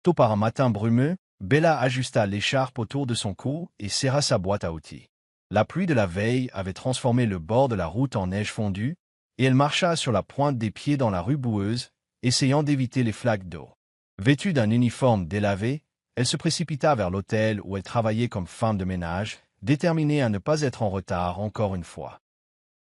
Tôt par un matin brumeux, Bella ajusta l'écharpe autour de son cou et serra sa boîte à outils. La pluie de la veille avait transformé le bord de la route en neige fondue, et elle marcha sur la pointe des pieds dans la rue boueuse, essayant d'éviter les flaques d'eau. Vêtue d'un uniforme délavé, elle se précipita vers l'hôtel où elle travaillait comme femme de ménage, déterminée à ne pas être en retard encore une fois.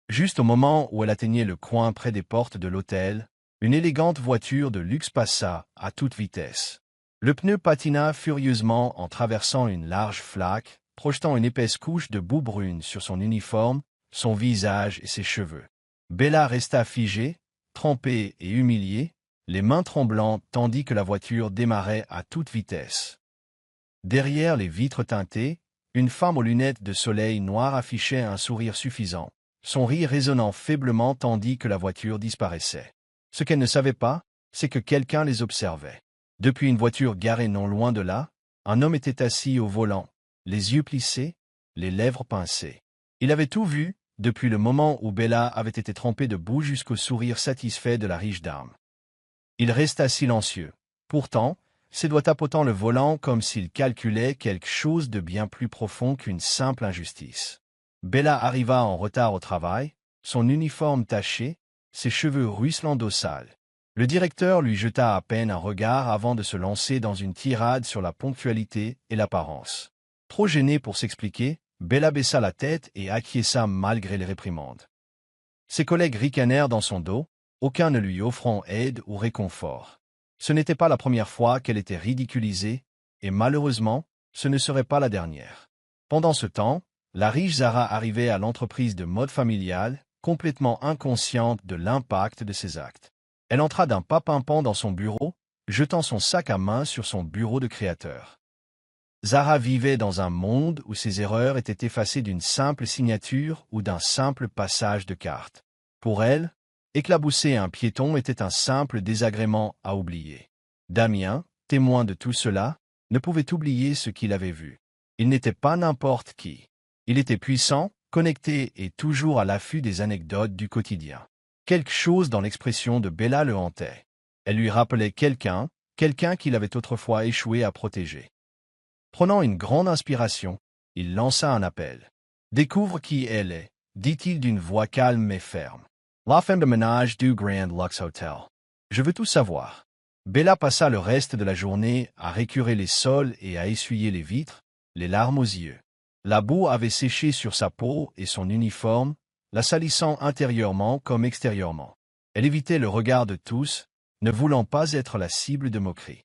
Juste au moment où elle atteignait le coin près des portes de l'hôtel, une élégante voiture de luxe passa à toute vitesse. Le pneu patina furieusement en traversant une large flaque, projetant une épaisse couche de boue brune sur son uniforme, son visage et ses cheveux. Bella resta figée, trempée et humiliée, les mains tremblantes tandis que la voiture démarrait à toute vitesse. Derrière les vitres teintées, une femme aux lunettes de soleil noires affichait un sourire suffisant, son rire résonnant faiblement tandis que la voiture disparaissait. Ce qu'elle ne savait pas, c'est que quelqu'un les observait. Depuis une voiture garée non loin de là, un homme était assis au volant, les yeux plissés, les lèvres pincées. Il avait tout vu, depuis le moment où Bella avait été trempée de boue jusqu'au sourire satisfait de la riche dame. Il resta silencieux. Pourtant, ses doigts tapotant le volant comme s'il calculait quelque chose de bien plus profond qu'une simple injustice. Bella arriva en retard au travail, son uniforme taché, ses cheveux ruisselant d'eau sale. Le directeur lui jeta à peine un regard avant de se lancer dans une tirade sur la ponctualité et l'apparence. Trop gênée pour s'expliquer, Bella baissa la tête et acquiesça malgré les réprimandes. Ses collègues ricanèrent dans son dos, aucun ne lui offrant aide ou réconfort. Ce n'était pas la première fois qu'elle était ridiculisée, et malheureusement, ce ne serait pas la dernière. Pendant ce temps, la riche Zara arrivait à l'entreprise de mode familiale, complètement inconsciente de l'impact de ses actes. Elle entra d'un pas pimpant dans son bureau, jetant son sac à main sur son bureau de créateur. Zara vivait dans un monde où ses erreurs étaient effacées d'une simple signature ou d'un simple passage de carte. Pour elle, éclabousser un piéton était un simple désagrément à oublier. Damien, témoin de tout cela, ne pouvait oublier ce qu'il avait vu. Il n'était pas n'importe qui. Il était puissant, connecté et toujours à l'affût des anecdotes du quotidien. Quelque chose dans l'expression de Bella le hantait. Elle lui rappelait quelqu'un qu'il avait autrefois échoué à protéger. Prenant une grande inspiration, il lança un appel. « Découvre qui elle est », dit-il d'une voix calme mais ferme. « La femme de ménage du Grand Lux Hotel. Je veux tout savoir. » Bella passa le reste de la journée à récurer les sols et à essuyer les vitres, les larmes aux yeux. La boue avait séché sur sa peau et son uniforme, la salissant intérieurement comme extérieurement. Elle évitait le regard de tous, ne voulant pas être la cible de moqueries.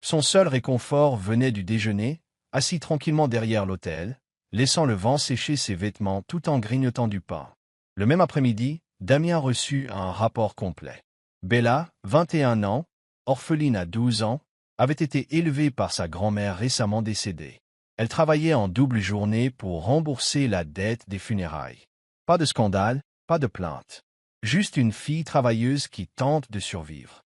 Son seul réconfort venait du déjeuner, assis tranquillement derrière l'hôtel, laissant le vent sécher ses vêtements tout en grignotant du pain. Le même après-midi, Damien reçut un rapport complet. Bella, 21 ans, orpheline à 12 ans, avait été élevée par sa grand-mère récemment décédée. Elle travaillait en double journée pour rembourser la dette des funérailles. Pas de scandale, pas de plainte. Juste une fille travailleuse qui tente de survivre.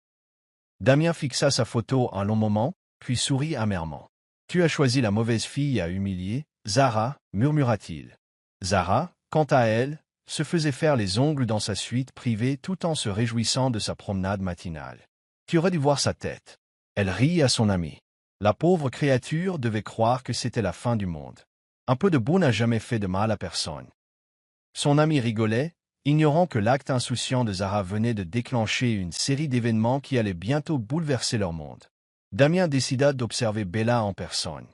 Damien fixa sa photo un long moment, puis sourit amèrement. « Tu as choisi la mauvaise fille à humilier, Zara, murmura-t-il. » Zara, quant à elle, se faisait faire les ongles dans sa suite privée tout en se réjouissant de sa promenade matinale. Tu aurais dû voir sa tête. Elle rit à son ami. La pauvre créature devait croire que c'était la fin du monde. Un peu de boue n'a jamais fait de mal à personne. Son ami rigolait, ignorant que l'acte insouciant de Zara venait de déclencher une série d'événements qui allaient bientôt bouleverser leur monde. Damien décida d'observer Bella en personne.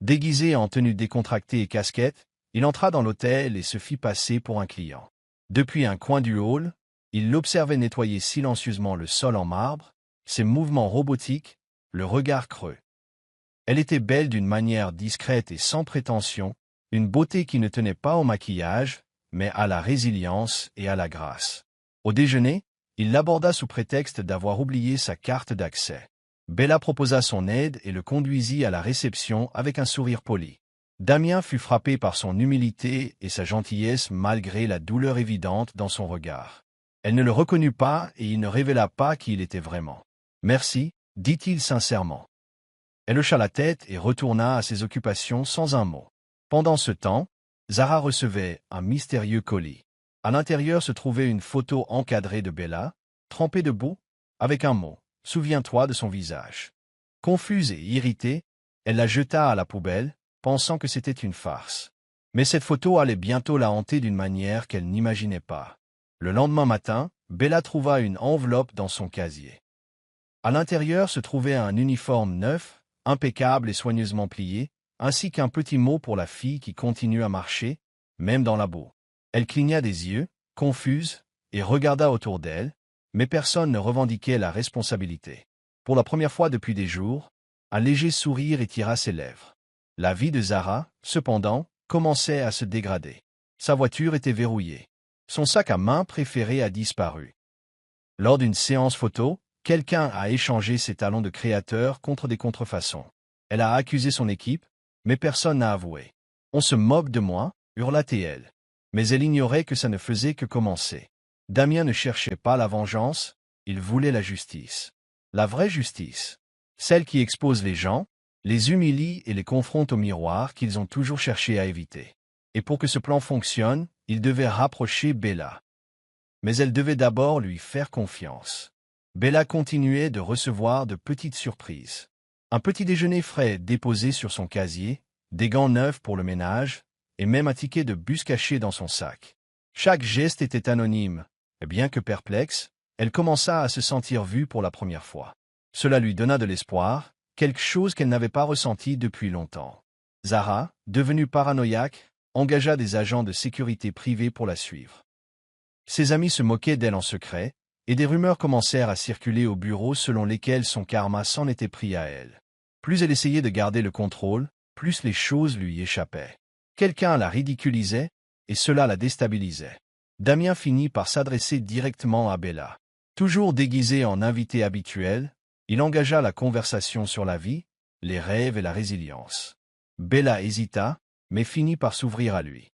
Déguisé en tenue décontractée et casquette, il entra dans l'hôtel et se fit passer pour un client. Depuis un coin du hall, il l'observait nettoyer silencieusement le sol en marbre, ses mouvements robotiques, le regard creux. Elle était belle d'une manière discrète et sans prétention, une beauté qui ne tenait pas au maquillage, mais à la résilience et à la grâce. Au déjeuner, il l'aborda sous prétexte d'avoir oublié sa carte d'accès. Bella proposa son aide et le conduisit à la réception avec un sourire poli. Damien fut frappé par son humilité et sa gentillesse malgré la douleur évidente dans son regard. Elle ne le reconnut pas et il ne révéla pas qui il était vraiment. « Merci », dit-il sincèrement. Elle hocha la tête et retourna à ses occupations sans un mot. Pendant ce temps, Zara recevait un mystérieux colis. À l'intérieur se trouvait une photo encadrée de Bella, trempée de boue, avec un mot. « Souviens-toi de son visage. » Confuse et irritée, elle la jeta à la poubelle, pensant que c'était une farce. Mais cette photo allait bientôt la hanter d'une manière qu'elle n'imaginait pas. Le lendemain matin, Bella trouva une enveloppe dans son casier. À l'intérieur se trouvait un uniforme neuf, impeccable et soigneusement plié, ainsi qu'un petit mot pour la fille qui continue à marcher, même dans la boue. Elle cligna des yeux, confuse, et regarda autour d'elle, mais personne ne revendiquait la responsabilité. Pour la première fois depuis des jours, un léger sourire étira ses lèvres. La vie de Zara, cependant, commençait à se dégrader. Sa voiture était verrouillée. Son sac à main préféré a disparu. Lors d'une séance photo, quelqu'un a échangé ses talents de créateur contre des contrefaçons. Elle a accusé son équipe, mais personne n'a avoué. On se moque de moi, hurla-t-elle. Mais elle ignorait que ça ne faisait que commencer. Damien ne cherchait pas la vengeance, il voulait la justice. La vraie justice. Celle qui expose les gens, les humilie et les confronte au miroir qu'ils ont toujours cherché à éviter. Et pour que ce plan fonctionne, il devait rapprocher Bella. Mais elle devait d'abord lui faire confiance. Bella continuait de recevoir de petites surprises. Un petit déjeuner frais déposé sur son casier, des gants neufs pour le ménage, et même un ticket de bus caché dans son sac. Chaque geste était anonyme, et bien que perplexe, elle commença à se sentir vue pour la première fois. Cela lui donna de l'espoir, quelque chose qu'elle n'avait pas ressenti depuis longtemps. Zara, devenue paranoïaque, engagea des agents de sécurité privés pour la suivre. Ses amis se moquaient d'elle en secret, et des rumeurs commencèrent à circuler au bureau selon lesquelles son karma s'en était pris à elle. Plus elle essayait de garder le contrôle, plus les choses lui échappaient. Quelqu'un la ridiculisait, et cela la déstabilisait. Damien finit par s'adresser directement à Bella. Toujours déguisé en invité habituel, il engagea la conversation sur la vie, les rêves et la résilience. Bella hésita, mais finit par s'ouvrir à lui.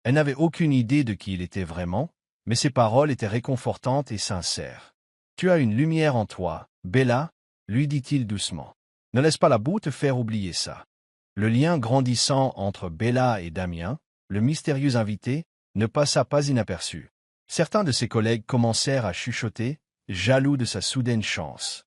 Elle n'avait aucune idée de qui il était vraiment, mais ses paroles étaient réconfortantes et sincères. « Tu as une lumière en toi, Bella, » lui dit-il doucement. « Ne laisse pas la boue te faire oublier ça. » Le lien grandissant entre Bella et Damien, le mystérieux invité, ne passa pas inaperçu. Certains de ses collègues commencèrent à chuchoter, jaloux de sa soudaine chance.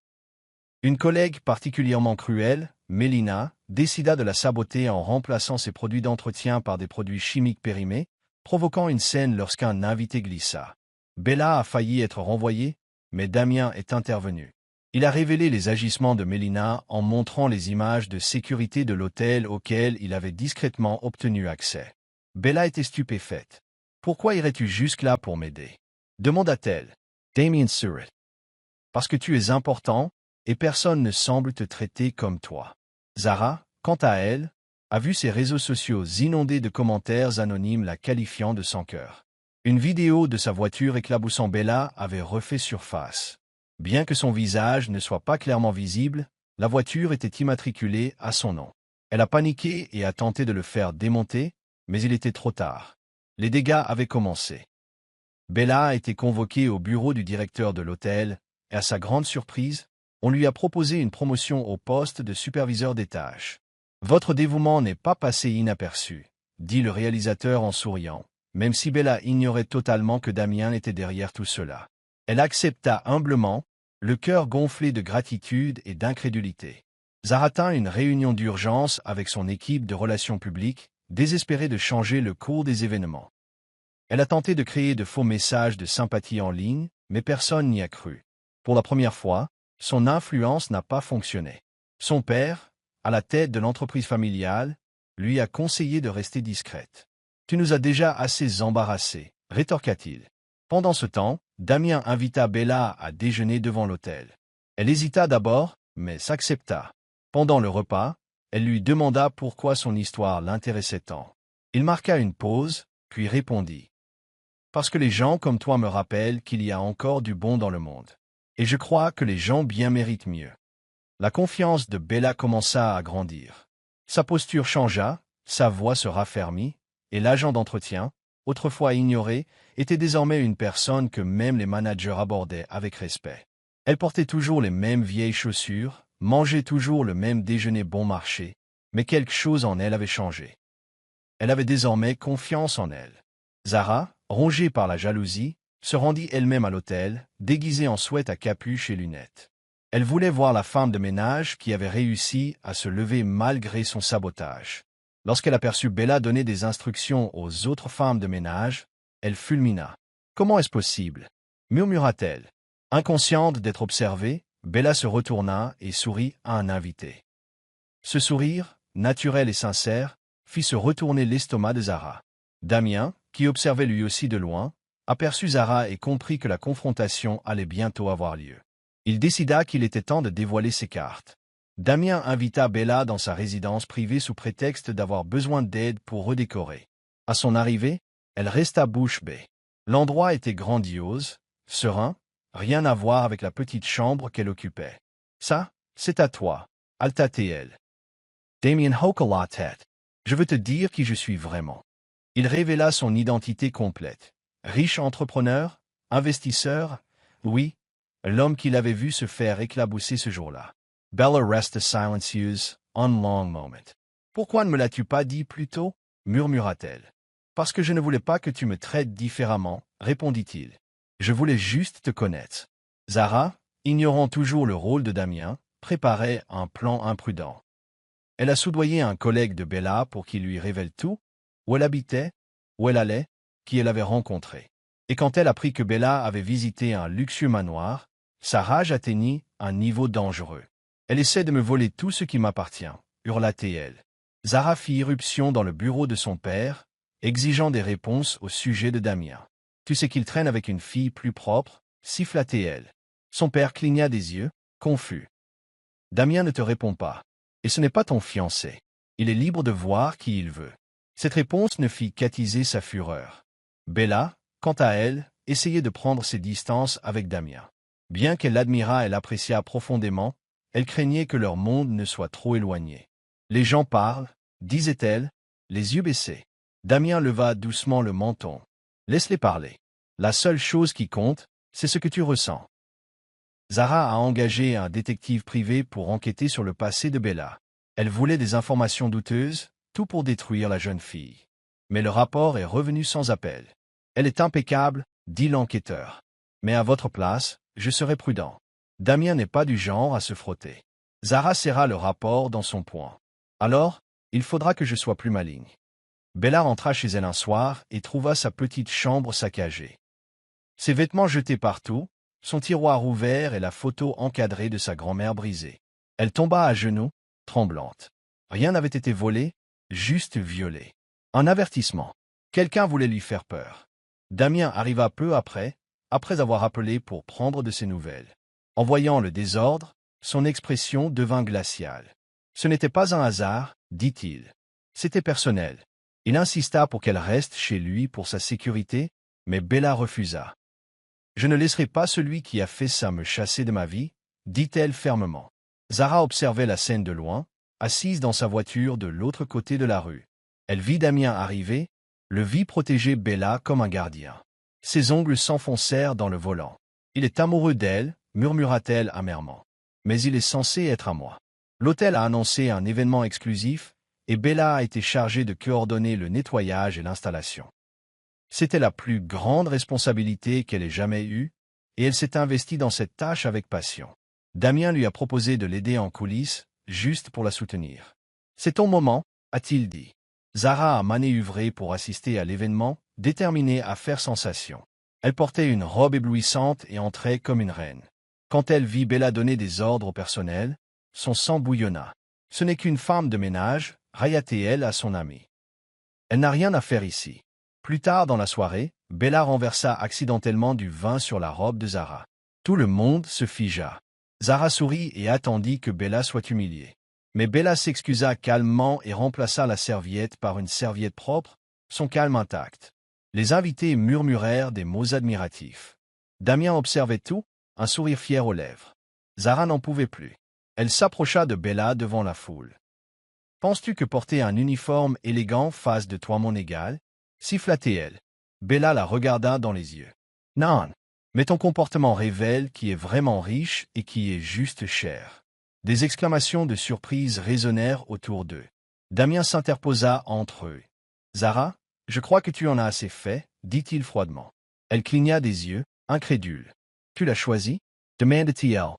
Une collègue particulièrement cruelle, Mélina, décida de la saboter en remplaçant ses produits d'entretien par des produits chimiques périmés, provoquant une scène lorsqu'un invité glissa. Bella a failli être renvoyée, mais Damien est intervenu. Il a révélé les agissements de Mélina en montrant les images de sécurité de l'hôtel auquel il avait discrètement obtenu accès. Bella était stupéfaite. « Pourquoi irais-tu jusque-là pour m'aider » demanda-t-elle. Damien sourit. « Parce que tu es important, et personne ne semble te traiter comme toi. » Zara, quant à elle, a vu ses réseaux sociaux inondés de commentaires anonymes la qualifiant de sans cœur. Une vidéo de sa voiture éclaboussant Bella avait refait surface. Bien que son visage ne soit pas clairement visible, la voiture était immatriculée à son nom. Elle a paniqué et a tenté de le faire démonter, mais il était trop tard. Les dégâts avaient commencé. Bella a été convoquée au bureau du directeur de l'hôtel, et à sa grande surprise, on lui a proposé une promotion au poste de superviseur des tâches. « Votre dévouement n'est pas passé inaperçu, » dit le réalisateur en souriant, même si Bella ignorait totalement que Damien était derrière tout cela. Elle accepta humblement, le cœur gonflé de gratitude et d'incrédulité. Zara tint une réunion d'urgence avec son équipe de relations publiques, désespérée de changer le cours des événements. Elle a tenté de créer de faux messages de sympathie en ligne, mais personne n'y a cru. Pour la première fois, son influence n'a pas fonctionné. Son père, à la tête de l'entreprise familiale, lui a conseillé de rester discrète. « Tu nous as déjà assez embarrassés, » rétorqua-t-il. Pendant ce temps, Damien invita Bella à déjeuner devant l'hôtel. Elle hésita d'abord, mais s'accepta. Pendant le repas, elle lui demanda pourquoi son histoire l'intéressait tant. Il marqua une pause, puis répondit. « Parce que les gens comme toi me rappellent qu'il y a encore du bon dans le monde. Et je crois que les gens bien méritent mieux. » La confiance de Bella commença à grandir. Sa posture changea, sa voix se raffermit, et l'agent d'entretien, autrefois ignoré, était désormais une personne que même les managers abordaient avec respect. Elle portait toujours les mêmes vieilles chaussures, mangeait toujours le même déjeuner bon marché, mais quelque chose en elle avait changé. Elle avait désormais confiance en elle. Zara, rongée par la jalousie, se rendit elle-même à l'hôtel, déguisée en sweat à capuche et lunettes. Elle voulait voir la femme de ménage qui avait réussi à se lever malgré son sabotage. Lorsqu'elle aperçut Bella donner des instructions aux autres femmes de ménage, elle fulmina. « Comment est-ce possible » murmura-t-elle. Inconsciente d'être observée, Bella se retourna et sourit à un invité. Ce sourire, naturel et sincère, fit se retourner l'estomac de Zara. Damien, qui observait lui aussi de loin, aperçut Zara et comprit que la confrontation allait bientôt avoir lieu. Il décida qu'il était temps de dévoiler ses cartes. Damien invita Bella dans sa résidence privée sous prétexte d'avoir besoin d'aide pour redécorer. À son arrivée, elle resta bouche bée. L'endroit était grandiose, serein, rien à voir avec la petite chambre qu'elle occupait. « Ça, c'est à toi, Alta TL. » Damien hocha la tête. « Je veux te dire qui je suis vraiment. » Il révéla son identité complète. Riche entrepreneur, investisseur, oui, l'homme qu'il avait vu se faire éclabousser ce jour-là. Bella resta silencieuse, un long moment. « Pourquoi ne me l'as-tu pas dit plus tôt » murmura-t-elle. « Parce que je ne voulais pas que tu me traites différemment, répondit-il. Je voulais juste te connaître. » Zara, ignorant toujours le rôle de Damien, préparait un plan imprudent. Elle a soudoyé un collègue de Bella pour qu'il lui révèle tout, où elle habitait, où elle allait, qui elle avait rencontré. Et quand elle apprit que Bella avait visité un luxueux manoir, sa rage atteignit un niveau dangereux. « Elle essaie de me voler tout ce qui m'appartient » hurla-t-elle. Zara fit irruption dans le bureau de son père, exigeant des réponses au sujet de Damien. « Tu sais qu'il traîne avec une fille plus propre » siffla-t-elle. Son père cligna des yeux, confus. « Damien ne te répond pas. Et ce n'est pas ton fiancé. Il est libre de voir qui il veut. » Cette réponse ne fit qu'attiser sa fureur. Bella, quant à elle, essayait de prendre ses distances avec Damien. Bien qu'elle l'admirât et l'appréciât profondément, elle craignait que leur monde ne soit trop éloigné. « Les gens parlent, » disait-elle, les yeux baissés. Damien leva doucement le menton. « Laisse-les parler. La seule chose qui compte, c'est ce que tu ressens. » Zara a engagé un détective privé pour enquêter sur le passé de Bella. Elle voulait des informations douteuses, tout pour détruire la jeune fille. Mais le rapport est revenu sans appel. « Elle est impeccable, » dit l'enquêteur. « Mais à votre place, je serais prudent. Damien n'est pas du genre à se frotter. » Zara serra le rapport dans son poing. « Alors, il faudra que je sois plus maligne. » Bella rentra chez elle un soir et trouva sa petite chambre saccagée. Ses vêtements jetés partout, son tiroir ouvert et la photo encadrée de sa grand-mère brisée. Elle tomba à genoux, tremblante. Rien n'avait été volé, juste violé. Un avertissement. Quelqu'un voulait lui faire peur. Damien arriva peu après avoir appelé pour prendre de ses nouvelles. En voyant le désordre, son expression devint glaciale. « Ce n'était pas un hasard, » dit-il. « C'était personnel. » Il insista pour qu'elle reste chez lui pour sa sécurité, mais Bella refusa. « Je ne laisserai pas celui qui a fait ça me chasser de ma vie, » dit-elle fermement. Zara observait la scène de loin, assise dans sa voiture de l'autre côté de la rue. Elle vit Damien arriver, le vit protéger Bella comme un gardien. Ses ongles s'enfoncèrent dans le volant. « Il est amoureux d'elle, » murmura-t-elle amèrement. « Mais il est censé être à moi. » L'hôtel a annoncé un événement exclusif, et Bella a été chargée de coordonner le nettoyage et l'installation. C'était la plus grande responsabilité qu'elle ait jamais eue, et elle s'est investie dans cette tâche avec passion. Damien lui a proposé de l'aider en coulisses, juste pour la soutenir. « C'est ton moment, » a-t-il dit. Zara a manœuvré pour assister à l'événement, déterminée à faire sensation. Elle portait une robe éblouissante et entrait comme une reine. Quand elle vit Bella donner des ordres au personnel, son sang bouillonna. « Ce n'est qu'une femme de ménage, » railla-t-elle à son amie. « Elle n'a rien à faire ici. » Plus tard dans la soirée, Bella renversa accidentellement du vin sur la robe de Zara. Tout le monde se figea. Zara sourit et attendit que Bella soit humiliée. Mais Bella s'excusa calmement et remplaça la serviette par une serviette propre, son calme intact. Les invités murmurèrent des mots admiratifs. Damien observait tout, un sourire fier aux lèvres. Zara n'en pouvait plus. Elle s'approcha de Bella devant la foule. « Penses-tu que porter un uniforme élégant fasse de toi mon égal » siffla-t-elle. Bella la regarda dans les yeux. « Non, mais ton comportement révèle qui est vraiment riche et qui est juste cher. » Des exclamations de surprise résonnèrent autour d'eux. Damien s'interposa entre eux. « Zara, je crois que tu en as assez fait, » dit-il froidement. Elle cligna des yeux, incrédule. « Tu l'as choisi » demanda-t-il.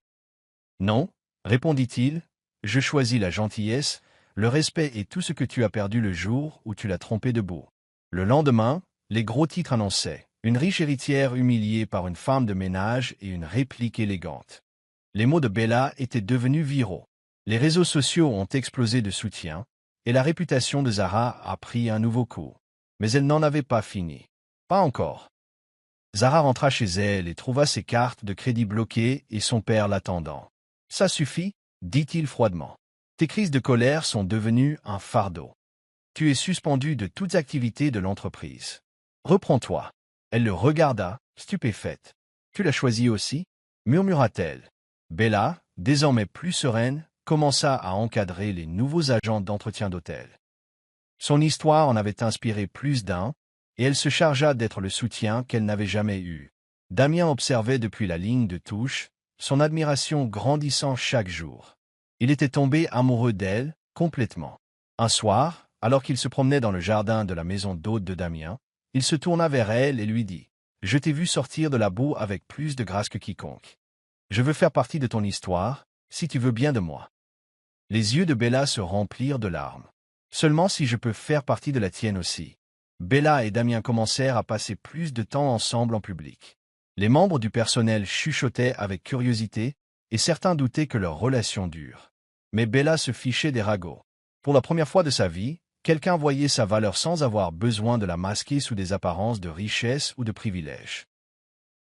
Non, répondit-il, je choisis la gentillesse, le respect et tout ce que tu as perdu le jour où tu l'as trompé debout. Le lendemain, les gros titres annonçaient une riche héritière humiliée par une femme de ménage et une réplique élégante. Les mots de Bella étaient devenus viraux. Les réseaux sociaux ont explosé de soutien, et la réputation de Zara a pris un nouveau coup. Mais elle n'en avait pas fini. Pas encore. Zara rentra chez elle et trouva ses cartes de crédit bloquées et son père l'attendant. « Ça suffit » dit-il froidement. « Tes crises de colère sont devenues un fardeau. Tu es suspendu de toute activité de l'entreprise. Reprends-toi. » Elle le regarda, stupéfaite. « Tu l'as choisi aussi » murmura-t-elle. Bella, désormais plus sereine, commença à encadrer les nouveaux agents d'entretien d'hôtel. Son histoire en avait inspiré plus d'un, et elle se chargea d'être le soutien qu'elle n'avait jamais eu. Damien observait depuis la ligne de touche, son admiration grandissant chaque jour. Il était tombé amoureux d'elle, complètement. Un soir, alors qu'il se promenait dans le jardin de la maison d'hôte de Damien, il se tourna vers elle et lui dit « Je t'ai vu sortir de la boue avec plus de grâce que quiconque. Je veux faire partie de ton histoire, si tu veux bien de moi. » Les yeux de Bella se remplirent de larmes. « Seulement si je peux faire partie de la tienne aussi. » Bella et Damien commencèrent à passer plus de temps ensemble en public. Les membres du personnel chuchotaient avec curiosité, et certains doutaient que leur relation dure. Mais Bella se fichait des ragots. Pour la première fois de sa vie, quelqu'un voyait sa valeur sans avoir besoin de la masquer sous des apparences de richesse ou de privilèges.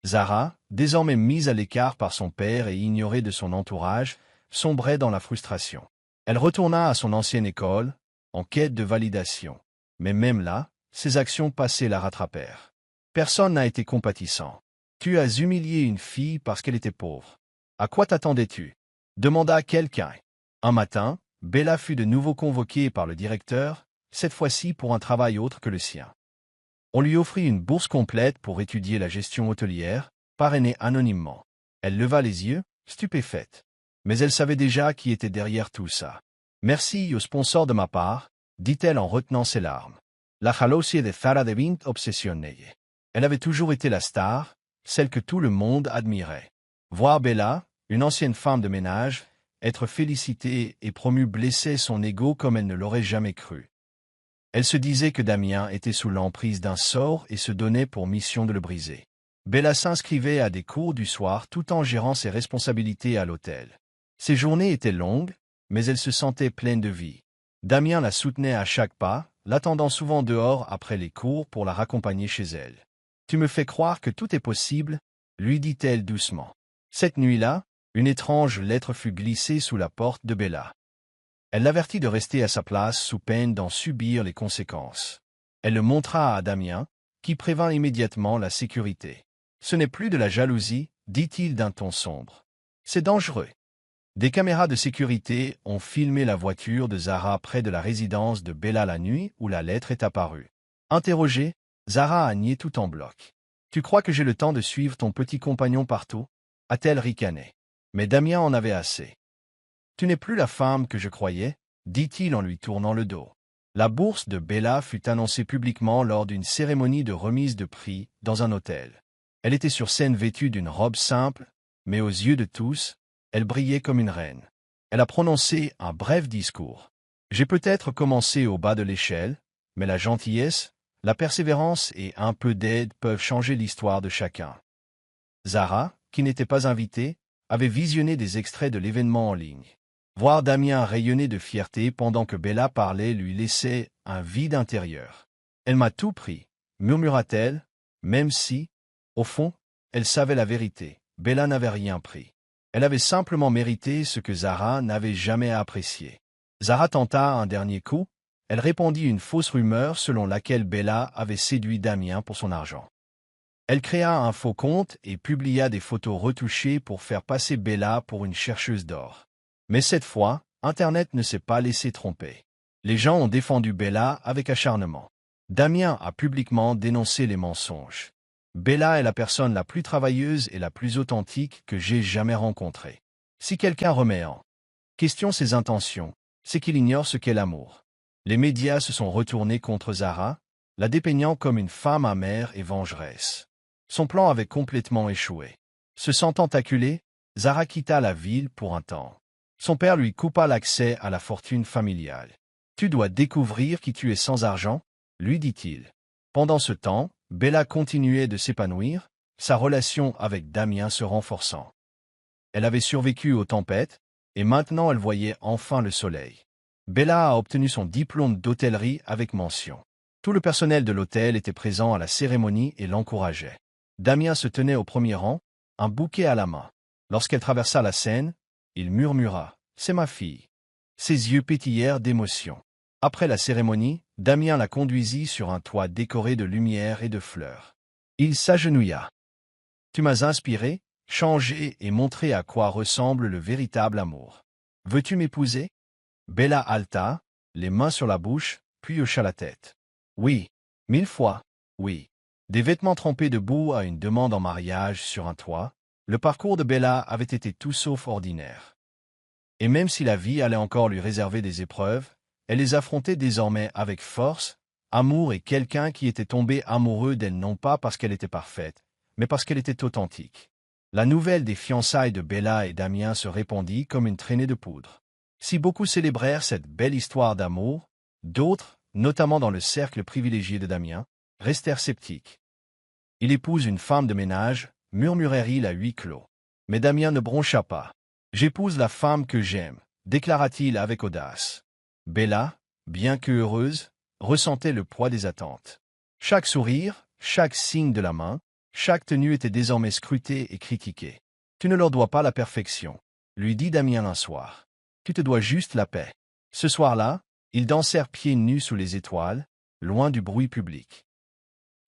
Zara, désormais mise à l'écart par son père et ignorée de son entourage, sombrait dans la frustration. Elle retourna à son ancienne école, en quête de validation. Mais même là, ses actions passées la rattrapèrent. Personne n'a été compatissant. Tu as humilié une fille parce qu'elle était pauvre. À quoi t'attendais-tu? Demanda quelqu'un. Un matin, Bella fut de nouveau convoquée par le directeur, cette fois-ci pour un travail autre que le sien. On lui offrit une bourse complète pour étudier la gestion hôtelière, parrainée anonymement. Elle leva les yeux, stupéfaite. Mais elle savait déjà qui était derrière tout ça. « Merci au sponsor de ma part », dit-elle en retenant ses larmes. La jalousie de Zara devint obsessionnée. Elle avait toujours été la star, celle que tout le monde admirait. Voir Bella, une ancienne femme de ménage, être félicitée et promue blessait son ego comme elle ne l'aurait jamais cru. Elle se disait que Damien était sous l'emprise d'un sort et se donnait pour mission de le briser. Bella s'inscrivait à des cours du soir tout en gérant ses responsabilités à l'hôtel. Ses journées étaient longues, mais elle se sentait pleine de vie. Damien la soutenait à chaque pas, l'attendant souvent dehors après les cours pour la raccompagner chez elle. « Tu me fais croire que tout est possible » lui dit-elle doucement. Cette nuit-là, une étrange lettre fut glissée sous la porte de Bella. Elle l'avertit de rester à sa place sous peine d'en subir les conséquences. Elle le montra à Damien, qui prévint immédiatement la sécurité. « Ce n'est plus de la jalousie, dit-il d'un ton sombre. C'est dangereux. » Des caméras de sécurité ont filmé la voiture de Zara près de la résidence de Bella la nuit où la lettre est apparue. Interrogée, Zara a nié tout en bloc. « Tu crois que j'ai le temps de suivre ton petit compagnon partout » a-t-elle ricané. Mais Damien en avait assez. « Tu n'es plus la femme que je croyais » dit-il en lui tournant le dos. La bourse de Bella fut annoncée publiquement lors d'une cérémonie de remise de prix dans un hôtel. Elle était sur scène vêtue d'une robe simple, mais aux yeux de tous, elle brillait comme une reine. Elle a prononcé un bref discours. « J'ai peut-être commencé au bas de l'échelle, mais la gentillesse, la persévérance et un peu d'aide peuvent changer l'histoire de chacun. » Zara, qui n'était pas invitée, avait visionné des extraits de l'événement en ligne. Voir Damien rayonner de fierté pendant que Bella parlait lui laissait un vide intérieur. « Elle m'a tout pris » murmura-t-elle, même si, au fond, elle savait la vérité. Bella n'avait rien pris. Elle avait simplement mérité ce que Zara n'avait jamais apprécié. Zara tenta un dernier coup. Elle répandit une fausse rumeur selon laquelle Bella avait séduit Damien pour son argent. Elle créa un faux compte et publia des photos retouchées pour faire passer Bella pour une chercheuse d'or. Mais cette fois, Internet ne s'est pas laissé tromper. Les gens ont défendu Bella avec acharnement. Damien a publiquement dénoncé les mensonges. Bella est la personne la plus travailleuse et la plus authentique que j'ai jamais rencontrée. Si quelqu'un remet en question ses intentions, c'est qu'il ignore ce qu'est l'amour. Les médias se sont retournés contre Zara, la dépeignant comme une femme amère et vengeresse. Son plan avait complètement échoué. Se sentant acculée, Zara quitta la ville pour un temps. Son père lui coupa l'accès à la fortune familiale. « Tu dois découvrir qui tu es sans argent » lui dit-il. Pendant ce temps, Bella continuait de s'épanouir, sa relation avec Damien se renforçant. Elle avait survécu aux tempêtes, et maintenant elle voyait enfin le soleil. Bella a obtenu son diplôme d'hôtellerie avec mention. Tout le personnel de l'hôtel était présent à la cérémonie et l'encourageait. Damien se tenait au premier rang, un bouquet à la main. Lorsqu'elle traversa la scène, il murmura « C'est ma fille ». Ses yeux pétillèrent d'émotion. Après la cérémonie, Damien la conduisit sur un toit décoré de lumière et de fleurs. Il s'agenouilla. « Tu m'as inspiré, changé et montré à quoi ressemble le véritable amour. Veux-tu m'épouser » Bella haleta, les mains sur la bouche, puis hocha la tête. « Oui, 1000 fois, oui. » Des vêtements trempés de boue à une demande en mariage sur un toit, le parcours de Bella avait été tout sauf ordinaire. Et même si la vie allait encore lui réserver des épreuves, elle les affrontait désormais avec force, amour et quelqu'un qui était tombé amoureux d'elle non pas parce qu'elle était parfaite, mais parce qu'elle était authentique. La nouvelle des fiançailles de Bella et Damien se répandit comme une traînée de poudre. Si beaucoup célébrèrent cette belle histoire d'amour, d'autres, notamment dans le cercle privilégié de Damien, restèrent sceptiques. « Il épouse une femme de ménage », murmurait-il à huis clos. Mais Damien ne broncha pas. « J'épouse la femme que j'aime », déclara-t-il avec audace. Bella, bien que heureuse, ressentait le poids des attentes. Chaque sourire, chaque signe de la main, chaque tenue était désormais scrutée et critiquée. « Tu ne leur dois pas la perfection », lui dit Damien un soir. « Tu te dois juste la paix. » Ce soir-là, ils dansèrent pieds nus sous les étoiles, loin du bruit public.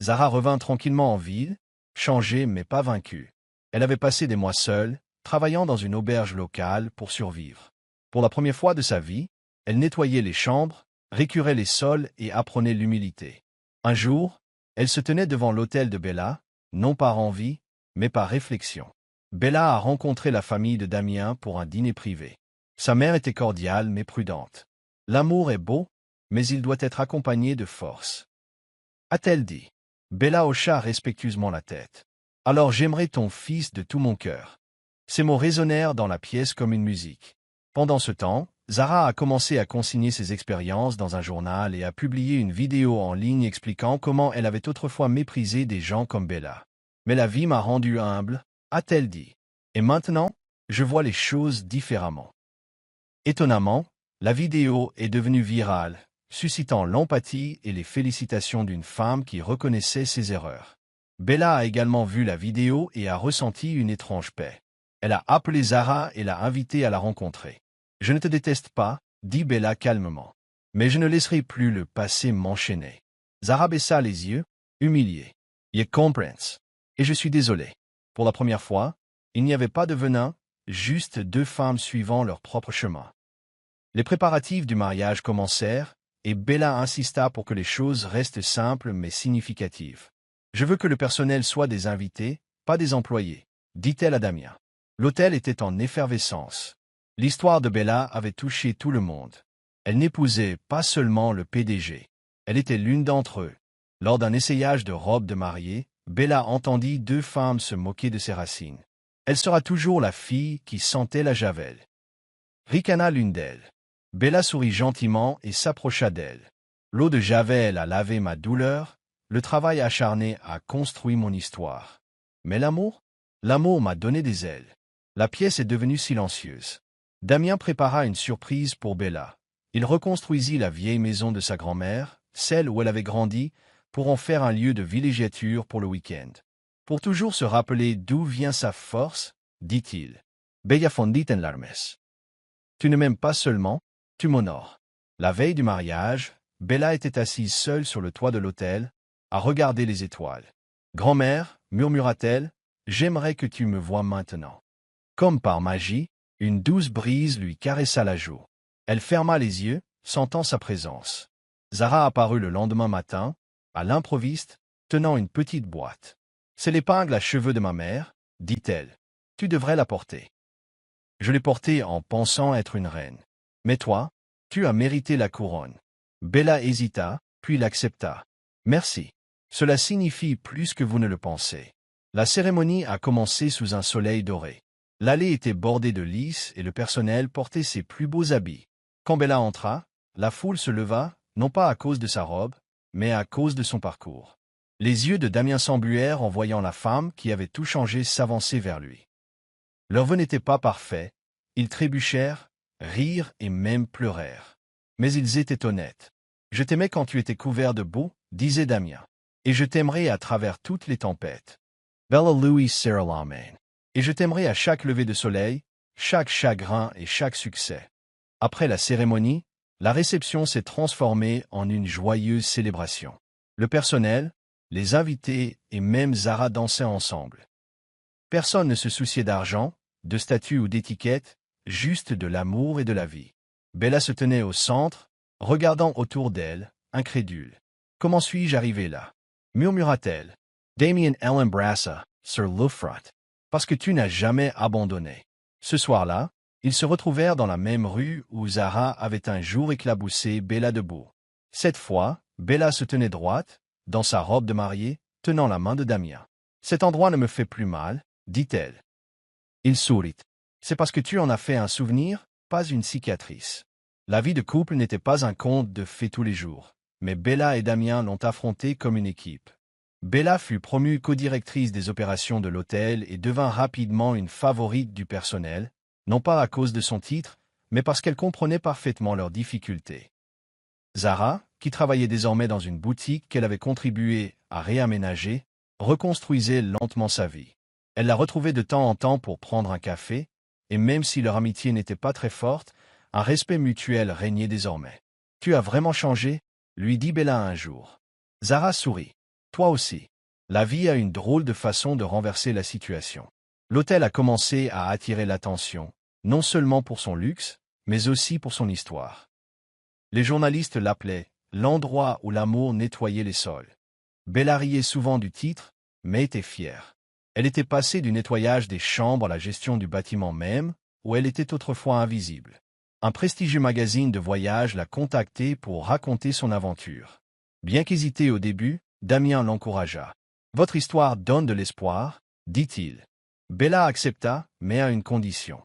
Zara revint tranquillement en ville, changée mais pas vaincue. Elle avait passé des mois seule, travaillant dans une auberge locale pour survivre. Pour la première fois de sa vie, elle nettoyait les chambres, récurait les sols et apprenait l'humilité. Un jour, elle se tenait devant l'hôtel de Bella, non par envie, mais par réflexion. Bella a rencontré la famille de Damien pour un dîner privé. Sa mère était cordiale mais prudente. L'amour est beau, mais il doit être accompagné de force, a-t-elle dit. Bella hocha respectueusement la tête. « Alors j'aimerais ton fils de tout mon cœur. » Ces mots résonnèrent dans la pièce comme une musique. Pendant ce temps, Zara a commencé à consigner ses expériences dans un journal et a publié une vidéo en ligne expliquant comment elle avait autrefois méprisé des gens comme Bella. « Mais la vie m'a rendue humble, » a-t-elle dit. « Et maintenant, je vois les choses différemment. » Étonnamment, la vidéo est devenue virale, suscitant l'empathie et les félicitations d'une femme qui reconnaissait ses erreurs. Bella a également vu la vidéo et a ressenti une étrange paix. Elle a appelé Zara et l'a invitée à la rencontrer. « Je ne te déteste pas, » dit Bella calmement. « Mais je ne laisserai plus le passé m'enchaîner. » Zara baissa les yeux, humiliée. « Je comprends. Et je suis désolé. » Pour la première fois, il n'y avait pas de venin, juste deux femmes suivant leur propre chemin. Les préparatifs du mariage commencèrent, et Bella insista pour que les choses restent simples mais significatives. « Je veux que le personnel soit des invités, pas des employés », dit-elle à Damien. L'hôtel était en effervescence. L'histoire de Bella avait touché tout le monde. Elle n'épousait pas seulement le PDG. Elle était l'une d'entre eux. Lors d'un essayage de robe de mariée, Bella entendit deux femmes se moquer de ses racines. « Elle sera toujours la fille qui sentait la javel. » Ricana l'une d'elles. Bella sourit gentiment et s'approcha d'elle. « L'eau de javel a lavé ma douleur, le travail acharné a construit mon histoire. Mais l'amour? L'amour m'a donné des ailes. » La pièce est devenue silencieuse. Damien prépara une surprise pour Bella. Il reconstruisit la vieille maison de sa grand-mère, celle où elle avait grandi, pour en faire un lieu de villégiature pour le week-end. Pour toujours se rappeler d'où vient sa force, dit-il. « Bella fondit en larmes. Tu ne m'aimes pas seulement, tu m'honores. » La veille du mariage, Bella était assise seule sur le toit de l'hôtel, à regarder les étoiles. « Grand-mère, » murmura-t-elle, « j'aimerais que tu me voies maintenant. » Comme par magie, une douce brise lui caressa la joue. Elle ferma les yeux, sentant sa présence. Zara apparut le lendemain matin, à l'improviste, tenant une petite boîte. « C'est l'épingle à cheveux de ma mère, » dit-elle. « Tu devrais la porter. » Je l'ai portée en pensant être une reine. Mais toi, tu as mérité la couronne. Bella hésita, puis l'accepta. « Merci. Cela signifie plus que vous ne le pensez. » La cérémonie a commencé sous un soleil doré. L'allée était bordée de lys et le personnel portait ses plus beaux habits. Quand Bella entra, la foule se leva, non pas à cause de sa robe, mais à cause de son parcours. Les yeux de Damien s'embuèrent en voyant la femme qui avait tout changé s'avancer vers lui. Leurs vœux n'étaient pas parfaits, ils trébuchèrent, rirent et même pleurèrent. Mais ils étaient honnêtes. « Je t'aimais quand tu étais couvert de boue, » disait Damien. « Et je t'aimerai à travers toutes les tempêtes. » Bella Louise Sarah Lamaine. « Et je t'aimerai à chaque lever de soleil, chaque chagrin et chaque succès. » Après la cérémonie, la réception s'est transformée en une joyeuse célébration. Le personnel, les invités et même Zara dansaient ensemble. Personne ne se souciait d'argent, de statut ou d'étiquette, juste de l'amour et de la vie. Bella se tenait au centre, regardant autour d'elle, incrédule. « Comment suis-je arrivé là ?» murmura-t-elle. Damien l'embrassa, sur le front. « Parce que tu n'as jamais abandonné. » Ce soir-là, ils se retrouvèrent dans la même rue où Zara avait un jour éclaboussé Bella debout. Cette fois, Bella se tenait droite, dans sa robe de mariée, tenant la main de Damien. « Cet endroit ne me fait plus mal, » dit-elle. Il sourit. « C'est parce que tu en as fait un souvenir, pas une cicatrice. » La vie de couple n'était pas un conte de fées tous les jours, mais Bella et Damien l'ont affronté comme une équipe. Bella fut promue co-directrice des opérations de l'hôtel et devint rapidement une favorite du personnel, non pas à cause de son titre, mais parce qu'elle comprenait parfaitement leurs difficultés. Zara, qui travaillait désormais dans une boutique qu'elle avait contribué à réaménager, reconstruisait lentement sa vie. Elle la retrouvait de temps en temps pour prendre un café, et même si leur amitié n'était pas très forte, un respect mutuel régnait désormais. « Tu as vraiment changé ?» lui dit Bella un jour. Zara sourit. « Toi aussi. » La vie a une drôle de façon de renverser la situation. L'hôtel a commencé à attirer l'attention, non seulement pour son luxe, mais aussi pour son histoire. Les journalistes l'appelaient « l'endroit où l'amour nettoyait les sols ». Bella riait souvent du titre, mais était fière. Elle était passée du nettoyage des chambres à la gestion du bâtiment même, où elle était autrefois invisible. Un prestigieux magazine de voyage l'a contactée pour raconter son aventure. Bien qu'hésité au début, Damien l'encouragea. « Votre histoire donne de l'espoir, » dit-il. Bella accepta, mais à une condition.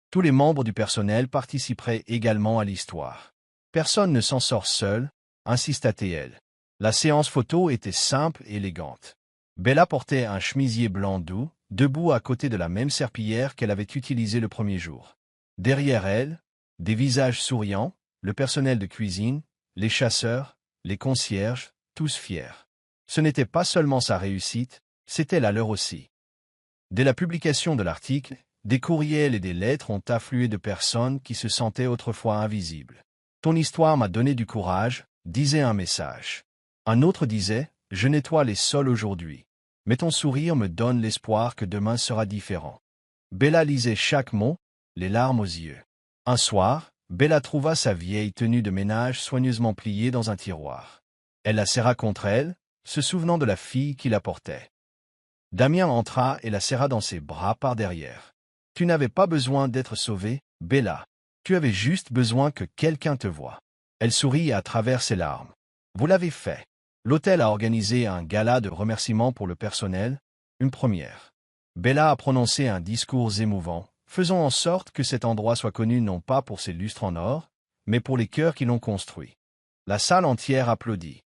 Tous les membres du personnel participeraient également à l'histoire. « Personne ne s'en sort seul, » insista-t-elle. La séance photo était simple et élégante. Bella portait un chemisier blanc doux, debout à côté de la même serpillière qu'elle avait utilisée le premier jour. Derrière elle, des visages souriants, le personnel de cuisine, les chasseurs, les concierges, tous fiers. Ce n'était pas seulement sa réussite, c'était la leur aussi. Dès la publication de l'article, des courriels et des lettres ont afflué de personnes qui se sentaient autrefois invisibles. « Ton histoire m'a donné du courage », disait un message. Un autre disait « Je nettoie les sols aujourd'hui. Mais ton sourire me donne l'espoir que demain sera différent. » Bella lisait chaque mot, les larmes aux yeux. Un soir, Bella trouva sa vieille tenue de ménage soigneusement pliée dans un tiroir. Elle la serra contre elle, se souvenant de la fille qui la portait. Damien entra et la serra dans ses bras par derrière. « Tu n'avais pas besoin d'être sauvée, Bella. Tu avais juste besoin que quelqu'un te voie. » Elle sourit à travers ses larmes. « Vous l'avez fait. » L'hôtel a organisé un gala de remerciements pour le personnel, une première. Bella a prononcé un discours émouvant, faisant en sorte que cet endroit soit connu non pas pour ses lustres en or, mais pour les cœurs qui l'ont construit. La salle entière applaudit.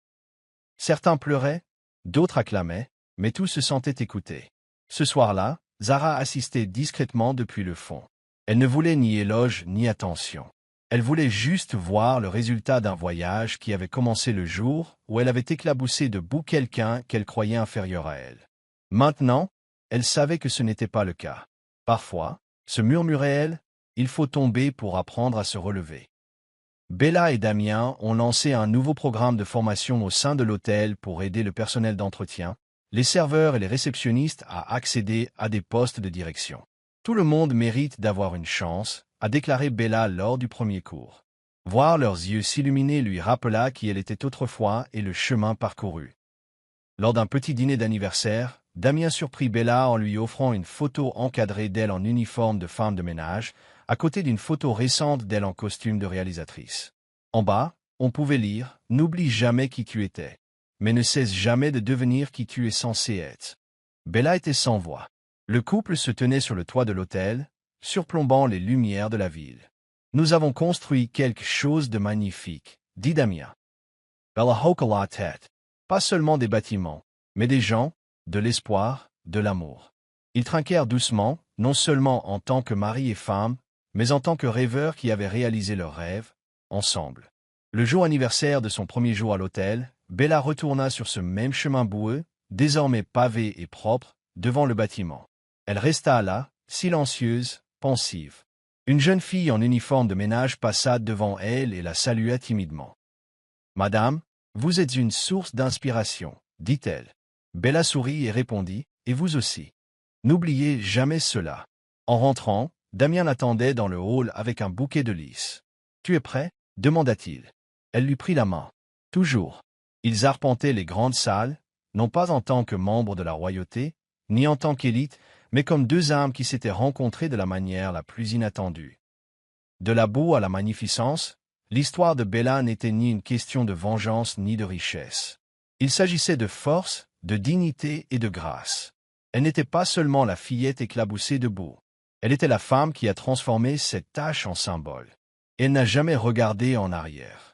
Certains pleuraient, d'autres acclamaient, mais tous se sentaient écoutés. Ce soir-là, Zara assistait discrètement depuis le fond. Elle ne voulait ni éloge ni attention. Elle voulait juste voir le résultat d'un voyage qui avait commencé le jour où elle avait éclaboussé de boue quelqu'un qu'elle croyait inférieur à elle. Maintenant, elle savait que ce n'était pas le cas. Parfois, se murmurait-elle, il faut tomber pour apprendre à se relever. Bella et Damien ont lancé un nouveau programme de formation au sein de l'hôtel pour aider le personnel d'entretien, les serveurs et les réceptionnistes à accéder à des postes de direction. Tout le monde mérite d'avoir une chance, a déclaré Bella lors du premier cours. Voir leurs yeux s'illuminer lui rappela qui elle était autrefois et le chemin parcouru. Lors d'un petit dîner d'anniversaire, Damien surprit Bella en lui offrant une photo encadrée d'elle en uniforme de femme de ménage, à côté d'une photo récente d'elle en costume de réalisatrice. En bas, on pouvait lire « N'oublie jamais qui tu étais, mais ne cesse jamais de devenir qui tu es censé être ». Bella était sans voix. Le couple se tenait sur le toit de l'hôtel, surplombant les lumières de la ville. « Nous avons construit quelque chose de magnifique, dit Damien. Bella hocha la tête. Pas seulement des bâtiments, mais des gens, de l'espoir, de l'amour. » Ils trinquèrent doucement, non seulement en tant que mari et femme, mais en tant que rêveurs qui avaient réalisé leurs rêves, ensemble. Le jour anniversaire de son premier jour à l'hôtel, Bella retourna sur ce même chemin boueux, désormais pavé et propre, devant le bâtiment. Elle resta là, silencieuse, pensive. Une jeune fille en uniforme de ménage passa devant elle et la salua timidement. « Madame, vous êtes une source d'inspiration, dit-elle. Bella sourit et répondit, « Et vous aussi. N'oubliez jamais cela. » En rentrant, Damien l'attendait dans le hall avec un bouquet de lys. « Tu es prêt ?» demanda-t-il. Elle lui prit la main. « Toujours. » Ils arpentaient les grandes salles, non pas en tant que membres de la royauté, ni en tant qu'élite, mais comme deux âmes qui s'étaient rencontrées de la manière la plus inattendue. De la boue à la magnificence, l'histoire de Bella n'était ni une question de vengeance ni de richesse. Il s'agissait de force, de dignité et de grâce. Elle n'était pas seulement la fillette éclaboussée de boue. Elle était la femme qui a transformé cette tâche en symbole. Elle n'a jamais regardé en arrière.